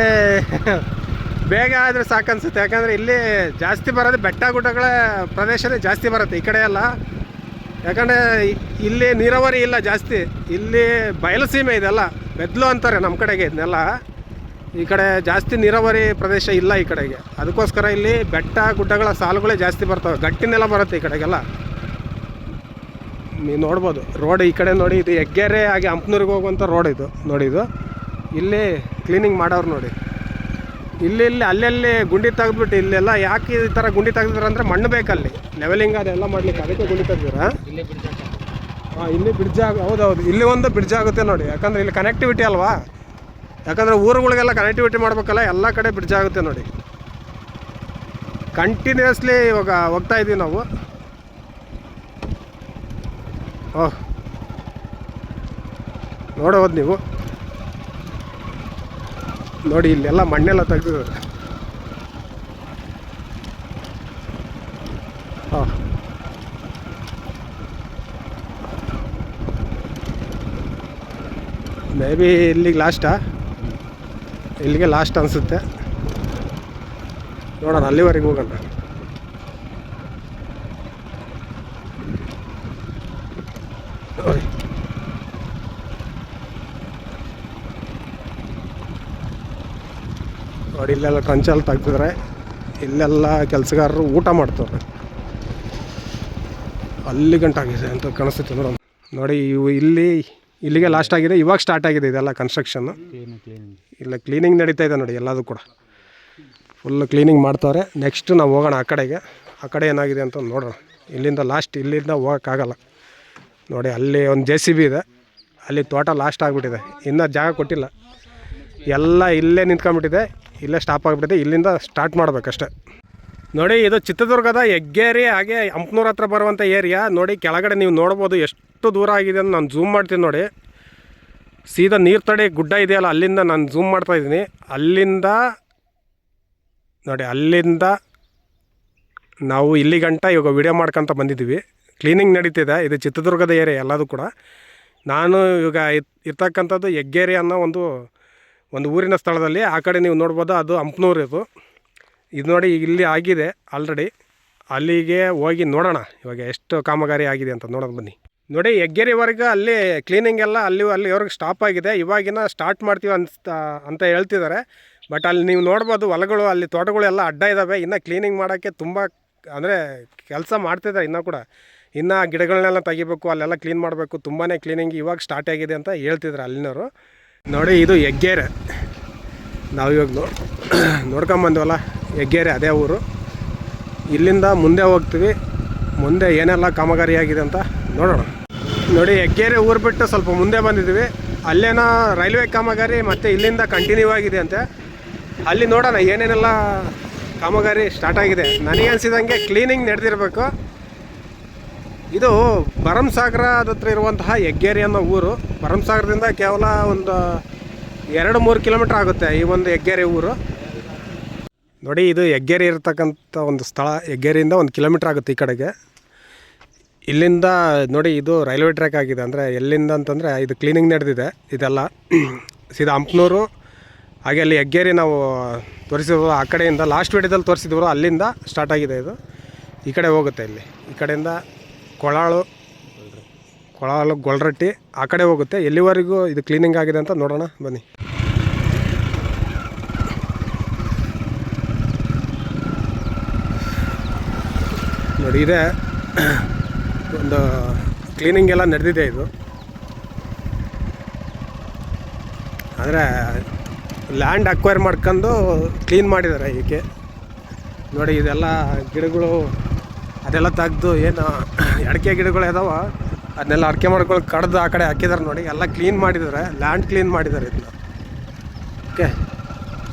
ಬೇಗ ಆದರೆ ಸಾಕನ್ಸುತ್ತೆ, ಯಾಕಂದರೆ ಇಲ್ಲಿ ಜಾಸ್ತಿ ಬರೋದು ಬೆಟ್ಟ ಗುಡ್ಡಗಳ ಪ್ರದೇಶನೇ ಜಾಸ್ತಿ ಬರುತ್ತೆ ಈ ಕಡೆ ಎಲ್ಲ. ಯಾಕಂದರೆ ಇಲ್ಲಿ ನೀರಾವರಿ ಇಲ್ಲ ಜಾಸ್ತಿ, ಇಲ್ಲಿ ಬಯಲು ಸೀಮೆ ಇದೆಲ್ಲ, ಬೆದ್ಲು ಅಂತಾರೆ ನಮ್ಮ ಕಡೆಗೆ ಇದನ್ನೆಲ್ಲ. ಈ ಕಡೆ ಜಾಸ್ತಿ ನೀರಾವರಿ ಪ್ರದೇಶ ಇಲ್ಲ ಈ ಕಡೆಗೆ, ಅದಕ್ಕೋಸ್ಕರ ಇಲ್ಲಿ ಬೆಟ್ಟ ಗುಡ್ಡಗಳ ಸಾಲುಗಳೇ ಜಾಸ್ತಿ ಬರ್ತವೆ, ಗಟ್ಟಿನೆಲ್ಲ ಬರುತ್ತೆ ಈ ಕಡೆಗೆಲ್ಲ. ನೀವು ನೋಡ್ಬೋದು ರೋಡ್ ಈ ಕಡೆ ನೋಡಿ, ಇದು ಹೆಗ್ಗೆರೆ ಹಾಗೆ ಹಂಪನೂರಿಗೆ ಹೋಗುವಂಥ ರೋಡ್ ಇದು ನೋಡಿ. ಇದು ಇಲ್ಲಿ ಕ್ಲೀನಿಂಗ್ ಮಾಡೋರು ನೋಡಿ, ಇಲ್ಲಿ ಅಲ್ಲಲ್ಲಿ ಗುಂಡಿ ತೆಗೆದ್ಬಿಟ್ಟು ಇಲ್ಲೆಲ್ಲ ಯಾಕೆ ಈ ಥರ ಗುಂಡಿ ತೆಗೆದಿದ್ದಾರೆ ಅಂದರೆ ಮಣ್ಣು ಬೇಕಲ್ಲಿ ಲೆವೆಲಿಂಗ್ ಅದೆಲ್ಲ ಮಾಡಲಿಕ್ಕೆ, ಅದಕ್ಕೆ ಗುಂಡಿ ತೆಗೆದಿರಾ. ಹಾಂ, ಇಲ್ಲಿ ಬ್ರಿಡ್ಜ್ ಹೌದೌದು, ಇಲ್ಲಿ ಒಂದು ಬ್ರಿಡ್ಜ್ ಆಗುತ್ತೆ ನೋಡಿ, ಯಾಕಂದರೆ ಇಲ್ಲಿ ಕನೆಕ್ಟಿವಿಟಿ ಅಲ್ವಾ, ಯಾಕಂದರೆ ಊರುಗಳಿಗೆಲ್ಲ ಕನೆಕ್ಟಿವಿಟಿ ಮಾಡ್ಬೇಕಲ್ಲ, ಎಲ್ಲ ಕಡೆ ಬ್ರಿಡ್ಜ್ ಆಗುತ್ತೆ ನೋಡಿ. ಕಂಟಿನ್ಯೂಸ್ಲಿ ಇವಾಗ ಹೋಗ್ತಾ ಇದ್ದೀವಿ ನಾವು. ಓಹ್, ನೋಡೋದು ನೀವು ನೋಡಿ, ಇಲ್ಲೆಲ್ಲ ಮಣ್ಣೆಲ್ಲ ತೆಗೆದಿದ್ದಾರೆ. ಹಾಂ, ಮೇ ಬಿ ಇಲ್ಲಿಗೆ ಲಾಸ್ಟಾ, ಇಲ್ಲಿಗೆ ಲಾಸ್ಟ್ ಅನಿಸುತ್ತೆ. ನೋಡೋಣ, ಅಲ್ಲಿವರೆಗೆ ಹೋಗೋಣ. ನೋಡಿ ಇಲ್ಲೆಲ್ಲ ಕಂಚಲ್ಲಿ ತೆಗ್ದಿದ್ರೆ, ಇಲ್ಲೆಲ್ಲ ಕೆಲಸಗಾರರು ಊಟ ಮಾಡ್ತಾರೆ. ಅಲ್ಲಿ ಗಂಟಾಗಿದೆ ಅಂತ ಕಾಣಿಸುತ್ತೆ ನೋಡೋಣ. ನೋಡಿ ಇವು ಇಲ್ಲಿಗೆ ಲಾಸ್ಟ್ ಆಗಿದೆ, ಇವಾಗ ಸ್ಟಾರ್ಟ್ ಆಗಿದೆ ಇದೆಲ್ಲ ಕನ್ಸ್ಟ್ರಕ್ಷನ್ನು. ಇಲ್ಲ ಕ್ಲೀನಿಂಗ್ ನಡೀತಾ ಇದೆ ನೋಡಿ, ಎಲ್ಲದೂ ಕೂಡ ಫುಲ್ ಕ್ಲೀನಿಂಗ್ ಮಾಡ್ತಾರೆ. ನೆಕ್ಸ್ಟ್ ನಾವು ಹೋಗೋಣ ಆ ಕಡೆಗೆ, ಆ ಕಡೆ ಏನಾಗಿದೆ ಅಂತ ನೋಡೋಣ. ಇಲ್ಲಿಂದ ಹೋಗೋಕ್ಕಾಗಲ್ಲ ನೋಡಿ, ಅಲ್ಲಿ ಒಂದು JCB ಇದೆ, ಅಲ್ಲಿ ತೋಟ ಲಾಸ್ಟ್ ಆಗಿಬಿಟ್ಟಿದೆ, ಇನ್ನೂ ಜಾಗ ಕೊಟ್ಟಿಲ್ಲ, ಎಲ್ಲ ಇಲ್ಲೇ ನಿಂತ್ಕೊಂಡ್ಬಿಟ್ಟಿದೆ, ಇಲ್ಲೇ ಸ್ಟಾಪ್ ಆಗಿಬಿಟ್ಟಿದೆ, ಇಲ್ಲಿಂದ ಸ್ಟಾರ್ಟ್ ಮಾಡಬೇಕಷ್ಟೆ. ನೋಡಿ ಇದು ಚಿತ್ರದುರ್ಗದ ಹೆಗ್ಗೇರಿ ಹಾಗೆ ಹಂಪನೂರು ಹತ್ರ ಬರುವಂಥ ಏರಿಯಾ ನೋಡಿ. ಕೆಳಗಡೆ ನೀವು ನೋಡ್ಬೋದು ಎಷ್ಟು ದೂರ ಆಗಿದೆ ಅಂತ. ನಾನು ಝೂಮ್ ಮಾಡ್ತೀನಿ ನೋಡಿ, ಸೀದಾ ನೀರು ತಡೆ ಗುಡ್ಡ ಇದೆಯಲ್ಲ, ಅಲ್ಲಿಂದ ನಾನು ಝೂಮ್ ಮಾಡ್ತಾಯಿದ್ದೀನಿ. ಅಲ್ಲಿಂದ ನೋಡಿ, ಅಲ್ಲಿಂದ ನಾವು ಇಲ್ಲಿ ಗಂಟ ಇವಾಗ ವಿಡಿಯೋ ಮಾಡ್ಕೊತ ಬಂದಿದ್ದೀವಿ. ಕ್ಲೀನಿಂಗ್ ನಡೀತಿದೆ, ಇದು ಚಿತ್ರದುರ್ಗದ ಏರಿಯಾ ಎಲ್ಲದೂ ಕೂಡ. ನಾನು ಇವಾಗ ಇರ್ತಕ್ಕಂಥದ್ದು ಹೆಗ್ಗೇರಿ ಅನ್ನೋ ಒಂದು ಊರಿನ ಸ್ಥಳದಲ್ಲಿ. ಆ ಕಡೆ ನೀವು ನೋಡ್ಬೋದು, ಅದು ಹಂಪನೂರು. ಇದು ನೋಡಿ ಇಲ್ಲಿ ಆಗಿದೆ ಆಲ್ರೆಡಿ, ಅಲ್ಲಿಗೆ ಹೋಗಿ ನೋಡೋಣ ಇವಾಗ ಎಷ್ಟು ಕಾಮಗಾರಿ ಆಗಿದೆ ಅಂತ ನೋಡೋದು ಬನ್ನಿ. ನೋಡಿ ಹೆಗ್ಗೇರಿವರೆಗೆ ಅಲ್ಲಿ ಕ್ಲೀನಿಂಗ್ ಎಲ್ಲ ಅಲ್ಲಿವರೆಗೆ ಸ್ಟಾಪ್ ಆಗಿದೆ, ಇವಾಗಿನ ಸ್ಟಾರ್ಟ್ ಮಾಡ್ತೀವಿ ಅಂತ ಹೇಳ್ತಿದ್ದಾರೆ. ಬಟ್ ಅಲ್ಲಿ ನೀವು ನೋಡ್ಬೋದು ಹೊಲಗಳು, ಅಲ್ಲಿ ತೋಟಗಳೆಲ್ಲ ಅಡ್ಡ ಇದ್ದಾವೆ, ಇನ್ನು ಕ್ಲೀನಿಂಗ್ ಮಾಡೋಕ್ಕೆ ತುಂಬ ಅಂದರೆ ಕೆಲಸ ಮಾಡ್ತಿದ್ದಾರೆ ಇನ್ನೂ ಕೂಡ. ಇನ್ನು ಗಿಡಗಳನ್ನೆಲ್ಲ ತೆಗಿಬೇಕು, ಅಲ್ಲೆಲ್ಲ ಕ್ಲೀನ್ ಮಾಡಬೇಕು, ತುಂಬಾ ಕ್ಲೀನಿಂಗ್ ಇವಾಗ ಸ್ಟಾರ್ಟ್ ಆಗಿದೆ ಅಂತ ಹೇಳ್ತಿದ್ರು ಅಲ್ಲಿನವರು. ನೋಡಿ ಇದು ಹೆಗ್ಗೇರಿ, ನಾವು ಇವಾಗ ನೋಡ್ಕೊಂಬಂದ್ವಲ್ಲ ಹೆಗ್ಗೇರಿ, ಅದೇ ಊರು. ಇಲ್ಲಿಂದ ಮುಂದೆ ಹೋಗ್ತೀವಿ, ಮುಂದೆ ಏನೆಲ್ಲ ಕಾಮಗಾರಿ ಆಗಿದೆ ಅಂತ ನೋಡೋಣ. ನೋಡಿ ಹೆಗ್ಗೇರಿ ಊರು ಬಿಟ್ಟು ಸ್ವಲ್ಪ ಮುಂದೆ ಬಂದಿದ್ದೀವಿ, ಅಲ್ಲೇನೋ ರೈಲ್ವೆ ಕಾಮಗಾರಿ ಮತ್ತು ಇಲ್ಲಿಂದ ಕಂಟಿನ್ಯೂ ಆಗಿದೆ ಅಂತೆ. ಅಲ್ಲಿ ನೋಡೋಣ ಏನೇನೆಲ್ಲ ಕಾಮಗಾರಿ ಸ್ಟಾರ್ಟ್ ಆಗಿದೆ. ನನಗೆ ಅನಿಸಿದಂಗೆ ಕ್ಲೀನಿಂಗ್ ನಡೆದಿರಬೇಕು. ಇದು ಭರಮಸಾಗರದ ಹತ್ರ ಇರುವಂತಹ ಹೆಗ್ಗೇರಿ ಅನ್ನೋ ಊರು. ಭರಮಸಾಗರದಿಂದ ಕೇವಲ ಒಂದು 2-3 ಕಿಲೋಮೀಟ್ರ್ ಆಗುತ್ತೆ ಈ ಒಂದು ಹೆಗ್ಗೇರಿ ಊರು. ನೋಡಿ ಇದು ಹೆಗ್ಗೇರಿ ಇರತಕ್ಕಂಥ ಒಂದು ಸ್ಥಳ, ಹೆಗ್ಗೇರಿಯಿಂದ 1 ಕಿಲೋಮೀಟ್ರ್ ಆಗುತ್ತೆ ಈ ಕಡೆಗೆ. ಇಲ್ಲಿಂದ ನೋಡಿ ಇದು ರೈಲ್ವೆ ಟ್ರ್ಯಾಕ್ ಆಗಿದೆ. ಅಂದರೆ ಎಲ್ಲಿಂದ ಅಂತಂದರೆ ಇದು ಕ್ಲೀನಿಂಗ್ ನಡೆದಿದೆ ಇದೆಲ್ಲ. ಸೀದಾ ಹಂಪನೂರು ಹಾಗೆ ಅಲ್ಲಿ ಹೆಗ್ಗೇರಿ ನಾವು ತೋರಿಸಿದ್ರು, ಆ ಕಡೆಯಿಂದ ಲಾಸ್ಟ್ ವಿಡಿಯೋದಲ್ಲಿ ತೋರಿಸಿದ್ರು, ಅಲ್ಲಿಂದ ಸ್ಟಾರ್ಟ್ ಆಗಿದೆ. ಇದು ಈ ಕಡೆ ಹೋಗುತ್ತೆ, ಇಲ್ಲಿ ಈ ಕಡೆಯಿಂದ ಕೊಳಾಳು ಗೊಲ್ರಟ್ಟಿ ಆ ಕಡೆ ಹೋಗುತ್ತೆ. ಎಲ್ಲಿವರೆಗೂ ಇದು ಕ್ಲೀನಿಂಗ್ ಆಗಿದೆ ಅಂತ ನೋಡೋಣ ಬನ್ನಿ. ನೋಡಿ ಇದೆ ಒಂದು ಕ್ಲೀನಿಂಗ್ ಎಲ್ಲ ನಡೆದಿದೆ. ಇದು ಅಂದರೆ ಲ್ಯಾಂಡ್ ಅಕ್ವೈರ್ ಮಾಡ್ಕೊಂಡು ಕ್ಲೀನ್ ಮಾಡಿದ್ದಾರೆ ಈಕೆ. ನೋಡಿ ಇದೆಲ್ಲ ಗಿಡಗಳು ಅದೆಲ್ಲ ತೆಗ್ದು ಏನು ಅಡಿಕೆ ಗಿಡಗಳು ಇದಾವೆ ಅದನ್ನೆಲ್ಲ ಅಡಿಕೆ ಮಾಡ್ಕೊಂಡು ಕಡ್ದು ಆ ಕಡೆ ಹಾಕಿದ್ದಾರೆ. ನೋಡಿ ಎಲ್ಲ ಕ್ಲೀನ್ ಮಾಡಿದ್ದಾರೆ, ಲ್ಯಾಂಡ್ ಕ್ಲೀನ್ ಮಾಡಿದ್ದಾರೆ ಇದನ್ನ. ಓಕೆ,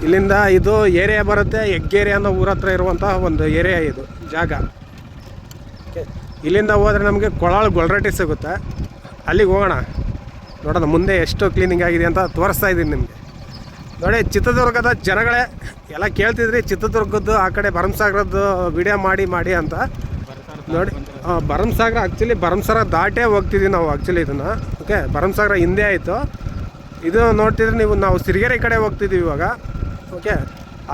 ಇಲ್ಲಿಂದ ಇದು ಏರಿಯಾ ಬರುತ್ತೆ, ಹೆಗ್ಗೇರಿ ಅನ್ನೋ ಊರ ಹತ್ರ ಇರುವಂಥ ಒಂದು ಏರಿಯಾ ಇದು ಜಾಗ. ಓಕೆ, ಇಲ್ಲಿಂದ ಹೋದರೆ ನಮಗೆ ಕೊಳಾಳು ಗೊಲ್ರಟ್ಟಿ ಸಿಗುತ್ತೆ, ಅಲ್ಲಿಗೆ ಹೋಗೋಣ. ನೋಡೋಣ ಮುಂದೆ ಎಷ್ಟು ಕ್ಲೀನಿಂಗ್ ಆಗಿದೆ ಅಂತ ತೋರಿಸ್ತಾ ಇದ್ದೀನಿ ನಿಮಗೆ. ನೋಡಿ ಚಿತ್ರದುರ್ಗದ ಜನಗಳೇ ಎಲ್ಲ ಕೇಳ್ತಿದ್ರಿ ಚಿತ್ರದುರ್ಗದ್ದು ಆ ಕಡೆ ಭರಮಸಾಗರದ್ದು ವಿಡಿಯೋ ಮಾಡಿ ಅಂತ. ನೋಡಿ ಭರಮಸಾಗರ ಆ್ಯಕ್ಚುಲಿ ಭರಮಸಾಗರ ದಾಟೇ ಹೋಗ್ತಿದ್ದೀವಿ ನಾವು ಆ್ಯಕ್ಚುಲಿ ಇದನ್ನು. ಓಕೆ, ಭರಮಸಾಗರ ಹಿಂದೆ ಆಯಿತು. ಇದು ನೋಡ್ತಿದ್ರೆ ನೀವು ನಾವು ಸಿರಿಗೆರೆ ಕಡೆ ಹೋಗ್ತಿದ್ದೀವಿ ಇವಾಗ. ಓಕೆ,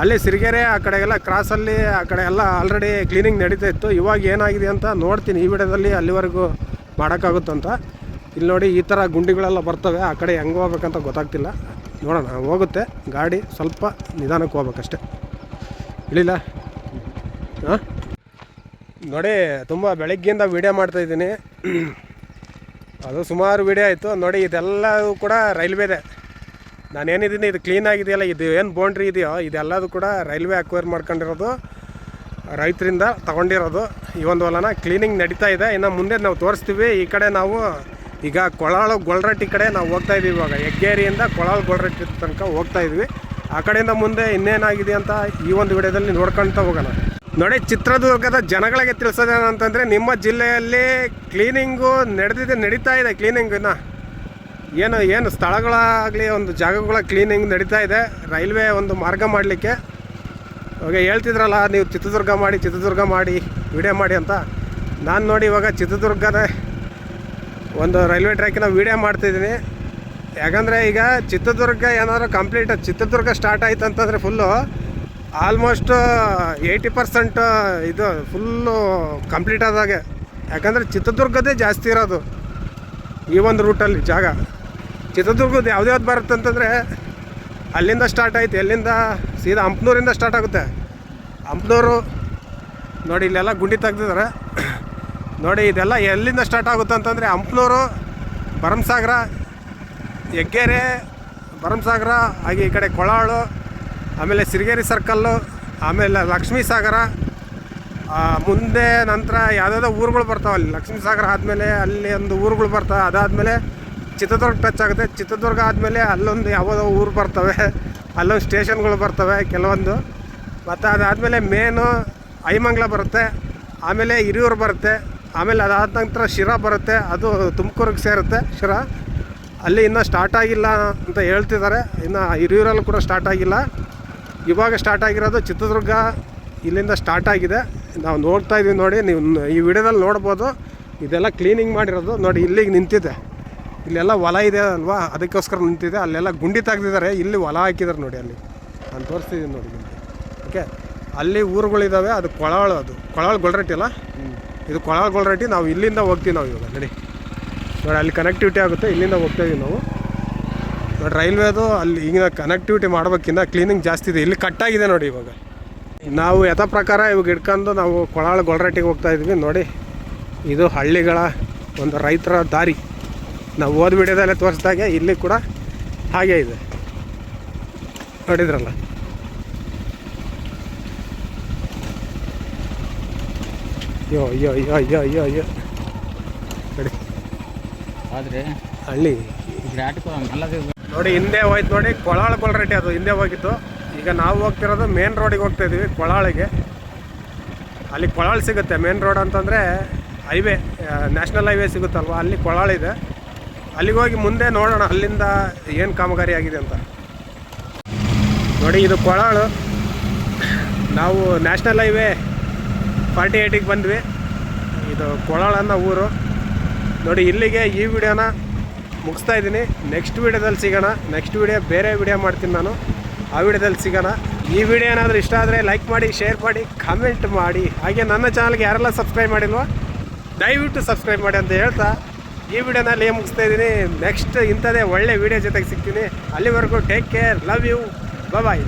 ಅಲ್ಲಿ ಸಿರಿಗೆರೆ ಆ ಕಡೆಗೆಲ್ಲ ಕ್ರಾಸಲ್ಲಿ ಆ ಕಡೆ ಎಲ್ಲ ಆಲ್ರೆಡಿ ಕ್ಲೀನಿಂಗ್ ನಡೀತಾ ಇತ್ತು. ಇವಾಗ ಏನಾಗಿದೆ ಅಂತ ನೋಡ್ತೀನಿ ಈ ವಿಡಿಯೋದಲ್ಲಿ, ಅಲ್ಲಿವರೆಗೂ ಮಾಡೋಕ್ಕಾಗುತ್ತಂತ. ಇಲ್ಲಿ ನೋಡಿ ಈ ಥರ ಗುಂಡಿಗಳೆಲ್ಲ ಬರ್ತವೆ, ಆ ಕಡೆ ಹೆಂಗೆ ಹೋಗ್ಬೇಕಂತ ಗೊತ್ತಾಗ್ತಿಲ್ಲ. ನೋಡೋಣ, ಹೋಗುತ್ತೆ ಗಾಡಿ, ಸ್ವಲ್ಪ ನಿಧಾನಕ್ಕೆ ಹೋಗ್ಬೇಕಷ್ಟೆ. ಇಳಿಲ್ಲ. ಹಾಂ ನೋಡಿ, ತುಂಬ ಬೆಳಗ್ಗೆಯಿಂದ ವೀಡಿಯೋ ಮಾಡ್ತಾಯಿದ್ದೀನಿ. ಅದು ಸುಮಾರು ವೀಡಿಯೋ ಆಯಿತು. ನೋಡಿ ಇದೆಲ್ಲವೂ ಕೂಡ ರೈಲ್ವೇದೆ. ನಾನೇನಿದ್ದೀನಿ ಇದು ಕ್ಲೀನ್ ಆಗಿದೆಯಲ್ಲ, ಇದು ಏನು ಬೌಂಡ್ರಿ ಇದೆಯೋ ಇದೆಲ್ಲದು ಕೂಡ ರೈಲ್ವೆ ಅಕ್ವೈರ್ ಮಾಡ್ಕೊಂಡಿರೋದು, ರೈತರಿಂದ ತಗೊಂಡಿರೋದು. ಈ ಒಂದು ಹೊಲನ ಕ್ಲೀನಿಂಗ್ ನಡೀತಾ ಇದೆ. ಇನ್ನು ಮುಂದೆ ನಾವು ತೋರಿಸ್ತೀವಿ. ಈ ಕಡೆ ನಾವು ಈಗ ಕೊಳಾಳು ಗೊಲ್ರಟ್ಟಿ ಕಡೆ ನಾವು ಹೋಗ್ತಾಯಿದ್ದೀವಿ. ಇವಾಗ ಹೆಗ್ಗೇರಿಯಿಂದ ಕೊಳಾಳು ಗೊಲ್ರಟ್ಟಿ ತನಕ ಹೋಗ್ತಾಯಿದ್ವಿ. ಆ ಕಡೆಯಿಂದ ಮುಂದೆ ಇನ್ನೇನಾಗಿದೆ ಅಂತ ಈ ಒಂದು ವಿಡಿಯೋದಲ್ಲಿ ನೋಡ್ಕೊಳ್ತಾ ಹೋಗೋಣ. ನೋಡಿ, ಚಿತ್ರದುರ್ಗದ ಜನಗಳಿಗೆ ತಿಳಿಸೋದೇನಂತಂದರೆ, ನಿಮ್ಮ ಜಿಲ್ಲೆಯಲ್ಲಿ ಕ್ಲೀನಿಂಗು ನಡೀತಾ ಇದೆ. ಕ್ಲೀನಿಂಗ್ ಏನು ಸ್ಥಳಗಳಾಗಲಿ ಒಂದು ಜಾಗಗಳ ಕ್ಲೀನಿಂಗ್ ನಡೀತಾ ಇದೆ, ರೈಲ್ವೆ ಒಂದು ಮಾರ್ಗ ಮಾಡಲಿಕ್ಕೆ. ಇವಾಗ ಹೇಳ್ತಿದ್ರಲ್ಲ ನೀವು ಚಿತ್ರದುರ್ಗ ಮಾಡಿ ವಿಡಿಯೋ ಮಾಡಿ ಅಂತ. ನಾನು ನೋಡಿ ಇವಾಗ ಚಿತ್ರದುರ್ಗದ ಒಂದು ರೈಲ್ವೆ ಟ್ರ್ಯಾಕಿನ ವೀಡಿಯೋ ಮಾಡ್ತಿದ್ದೀನಿ. ಯಾಕಂದರೆ ಈಗ ಚಿತ್ರದುರ್ಗ ಏನಾದರೂ ಚಿತ್ರದುರ್ಗ ಸ್ಟಾರ್ಟ್ ಆಯ್ತು ಅಂತಂದರೆ ಫುಲ್ಲು ಆಲ್ಮೋಸ್ಟ್ 80% ಇದು ಫುಲ್ಲು ಕಂಪ್ಲೀಟ್ ಆದಾಗೆ. ಯಾಕಂದರೆ ಚಿತ್ರದುರ್ಗದೇ ಜಾಸ್ತಿ ಇರೋದು ಈ ಒಂದು ರೂಟಲ್ಲಿ ಜಾಗ. ಚಿತ್ರದುರ್ಗದ ಯಾವ್ದು ಬರುತ್ತೆ ಅಂತಂದರೆ ಅಲ್ಲಿಂದ ಸ್ಟಾರ್ಟ್ ಆಯ್ತು. ಎಲ್ಲಿಂದ ಸೀದಾ ಹಂಪನೂರಿಂದ ಸ್ಟಾರ್ಟ್ ಆಗುತ್ತೆ. ಹಂಪನೂರು ನೋಡಿ ಇಲ್ಲೆಲ್ಲ ಗುಂಡಿ ತೆಗ್ದಿದ್ದಾರೆ. ನೋಡಿ ಇದೆಲ್ಲ ಎಲ್ಲಿಂದ ಸ್ಟಾರ್ಟ್ ಆಗುತ್ತೆ ಅಂತಂದರೆ ಹಂಪನೂರು, ಭರಮಸಾಗರ, ಹೆಗ್ಗೇರೆ, ಭರಮಸಾಗರ, ಹಾಗೆ ಈ ಕಡೆ ಕೊಳಾಳು, ಆಮೇಲೆ ಸಿರಿಗೆರೆ ಸರ್ಕಲ್ಲು, ಆಮೇಲೆ ಲಕ್ಷ್ಮೀ ಸಾಗರ, ಮುಂದೆ ನಂತರ ಯಾವುದಾದ್ರೂ ಊರುಗಳು ಬರ್ತಾವೆ. ಅಲ್ಲಿ ಲಕ್ಷ್ಮೀ ಸಾಗರ ಆದಮೇಲೆ ಅಲ್ಲಿ ಒಂದು ಊರುಗಳು ಬರ್ತಾವೆ. ಅದಾದಮೇಲೆ ಚಿತ್ರದುರ್ಗ ಟಚ್ ಆಗುತ್ತೆ. ಚಿತ್ರದುರ್ಗ ಆದಮೇಲೆ ಅಲ್ಲೊಂದು ಯಾವುದೋ ಊರು ಬರ್ತವೆ, ಅಲ್ಲೊಂದು ಸ್ಟೇಷನ್ಗಳು ಬರ್ತವೆ ಕೆಲವೊಂದು. ಮತ್ತು ಅದಾದಮೇಲೆ ಮೇನು ಐಮಂಗ್ಲ ಬರುತ್ತೆ, ಆಮೇಲೆ ಹಿರಿಯೂರು ಬರುತ್ತೆ, ಆಮೇಲೆ ಅದಾದ ನಂತರ ಶಿರಾ ಬರುತ್ತೆ. ಅದು ತುಮಕೂರಿಗೆ ಸೇರುತ್ತೆ ಶಿರಾ. ಅಲ್ಲಿ ಇನ್ನೂ ಸ್ಟಾರ್ಟ್ ಆಗಿಲ್ಲ ಅಂತ ಹೇಳ್ತಿದ್ದಾರೆ. ಇನ್ನು ಹಿರಿಯೂರಲ್ಲೂ ಕೂಡ ಸ್ಟಾರ್ಟ್ ಆಗಿಲ್ಲ. ಇವಾಗ ಸ್ಟಾರ್ಟ್ ಆಗಿರೋದು ಚಿತ್ರದುರ್ಗ, ಇಲ್ಲಿಂದ ಸ್ಟಾರ್ಟ್ ಆಗಿದೆ. ನಾವು ನೋಡ್ತಾ ಇದ್ದೀವಿ. ನೋಡಿ, ನೀವು ಈ ವಿಡಿಯೋದಲ್ಲಿ ನೋಡ್ಬೋದು. ಇದೆಲ್ಲ ಕ್ಲೀನಿಂಗ್ ಮಾಡಿರೋದು. ನೋಡಿ ಇಲ್ಲಿಗೆ ನಿಂತಿದೆ. ಇಲ್ಲೆಲ್ಲ ಹೊಲ ಇದೆ ಅಲ್ವಾ, ಅದಕ್ಕೋಸ್ಕರ ನಿಂತಿದೆ. ಅಲ್ಲೆಲ್ಲ ಗುಂಡಿ ತೆಗ್ದಿದ್ದಾರೆ, ಇಲ್ಲಿ ಹೊಲ ಹಾಕಿದ್ದಾರೆ. ನೋಡಿ ಅಲ್ಲಿ ನಾನು ತೋರಿಸ್ತಿದ್ದೀನಿ ನೋಡಿ ನಿಮಗೆ. ಓಕೆ, ಅಲ್ಲಿ ಊರುಗಳಿದ್ದಾವೆ. ಅದು ಕೊಳಾಳು ಗೊಲ್ರಟ್ಟಿ ಅಲ್ಲ, ಇದು ಕೊಳಾಳು ಗೊಲ್ರಟ್ಟಿ. ನಾವು ಇಲ್ಲಿಂದ ಹೋಗ್ತೀವಿ ನಾವು ಇವಾಗ. ನೋಡಿ ಅಲ್ಲಿ ಕನೆಕ್ಟಿವಿಟಿ ಆಗುತ್ತೆ, ಇಲ್ಲಿಂದ ಹೋಗ್ತಾಯಿದ್ದೀವಿ ನಾವು. ನೋಡಿ ರೈಲ್ವೇದು ಅಲ್ಲಿ ಈಗ ಕನೆಕ್ಟಿವಿಟಿ ಮಾಡ್ಬೇಕಿಂತ ಕ್ಲೀನಿಂಗ್ ಜಾಸ್ತಿ ಇದೆ. ಇಲ್ಲಿ ಕಟ್ಟಾಗಿದೆ ನೋಡಿ. ಇವಾಗ ನಾವು ಯಥಾ ಪ್ರಕಾರ ಇವಾಗ ಹಿಡ್ಕೊಂಡು ನಾವು ಕೊಳಾಳು ಗೊಲ್ರಟ್ಟಿಗೆ ಹೋಗ್ತಾಯಿದ್ವಿ. ನೋಡಿ ಇದು ಹಳ್ಳಿಗಳ ಒಂದು ರೈತರ ದಾರಿ. ನಾವು ಓದ್ ವಿಡಿಯೋದಲ್ಲೇ ತೋರಿಸಿದಾಗೆ ಇಲ್ಲಿ ಕೂಡ ಹಾಗೆ ಇದೆ. ನೋಡಿದ್ರಲ್ಲ, ಅಯ್ಯೋ ನೋಡಿ ಆದರೆ ಹಳ್ಳಿ ನೋಡಿ ಹಿಂದೆ ಹೋಯ್ತು. ನೋಡಿ ಕೊಳಾಳು ಗೊಲ್ರಟ್ಟಿ ಅದು ಹಿಂದೆ ಹೋಗಿತ್ತು. ಈಗ ನಾವು ಹೋಗ್ತಿರೋದು ಮೇನ್ ರೋಡಿಗೆ ಹೋಗ್ತಾಯಿದ್ದೀವಿ, ಕೊಳಾಳಿಗೆ. ಅಲ್ಲಿ ಕೊಳಾಳು ಸಿಗುತ್ತೆ. ಮೇನ್ ರೋಡ್ ಅಂತಂದರೆ ಹೈವೇ, ನ್ಯಾಷನಲ್ ಹೈವೇ ಸಿಗುತ್ತಲ್ವ, ಅಲ್ಲಿ ಕೊಳಾಳಿದೆ. ಅಲ್ಲಿಗೆ ಹೋಗಿ ಮುಂದೆ ನೋಡೋಣ ಅಲ್ಲಿಂದ ಏನು ಕಾಮಗಾರಿ ಆಗಿದೆ ಅಂತ. ನೋಡಿ ಇದು ಕೊಳಾಳು. ನಾವು ನ್ಯಾಷನಲ್ ಹೈವೇ 48ಗೆ ಬಂದ್ವಿ. ಇದು ಕೊಳಾಳು ಅನ್ನೋ ಊರು. ನೋಡಿ ಇಲ್ಲಿಗೆ ಈ ವಿಡಿಯೋನ ಮುಗಿಸ್ತಾ ಇದ್ದೀನಿ. ನೆಕ್ಸ್ಟ್ ವಿಡಿಯೋದಲ್ಲಿ ಸಿಗೋಣ. ನೆಕ್ಸ್ಟ್ ವಿಡಿಯೋ ಬೇರೆ ವಿಡಿಯೋ ಮಾಡ್ತೀನಿ ನಾನು, ಆ ವಿಡಿಯೋದಲ್ಲಿ ಸಿಗೋಣ. ಈ ವಿಡಿಯೋ ಏನಾದರೂ ಇಷ್ಟ ಆದರೆ ಲೈಕ್ ಮಾಡಿ, ಶೇರ್ ಮಾಡಿ, ಕಮೆಂಟ್ ಮಾಡಿ. ಹಾಗೆ ನನ್ನ ಚಾನಲ್ಗೆ ಯಾರೆಲ್ಲ ಸಬ್ಸ್ಕ್ರೈಬ್ ಮಾಡಿಲ್ವೋ ದಯವಿಟ್ಟು ಸಬ್ಸ್ಕ್ರೈಬ್ ಮಾಡಿ ಅಂತ ಹೇಳ್ತಾ ಈ ವಿಡಿಯೋನಲ್ಲಿ ಮುಗಿಸ್ತಾ ಇದ್ದೀನಿ. ನೆಕ್ಸ್ಟ್ ಇಂಥದ್ದೇ ಒಳ್ಳೆ ವಿಡಿಯೋ ಜೊತೆಗೆ ಸಿಗ್ತೀನಿ. ಅಲ್ಲಿವರೆಗೂ take care, love you, bye.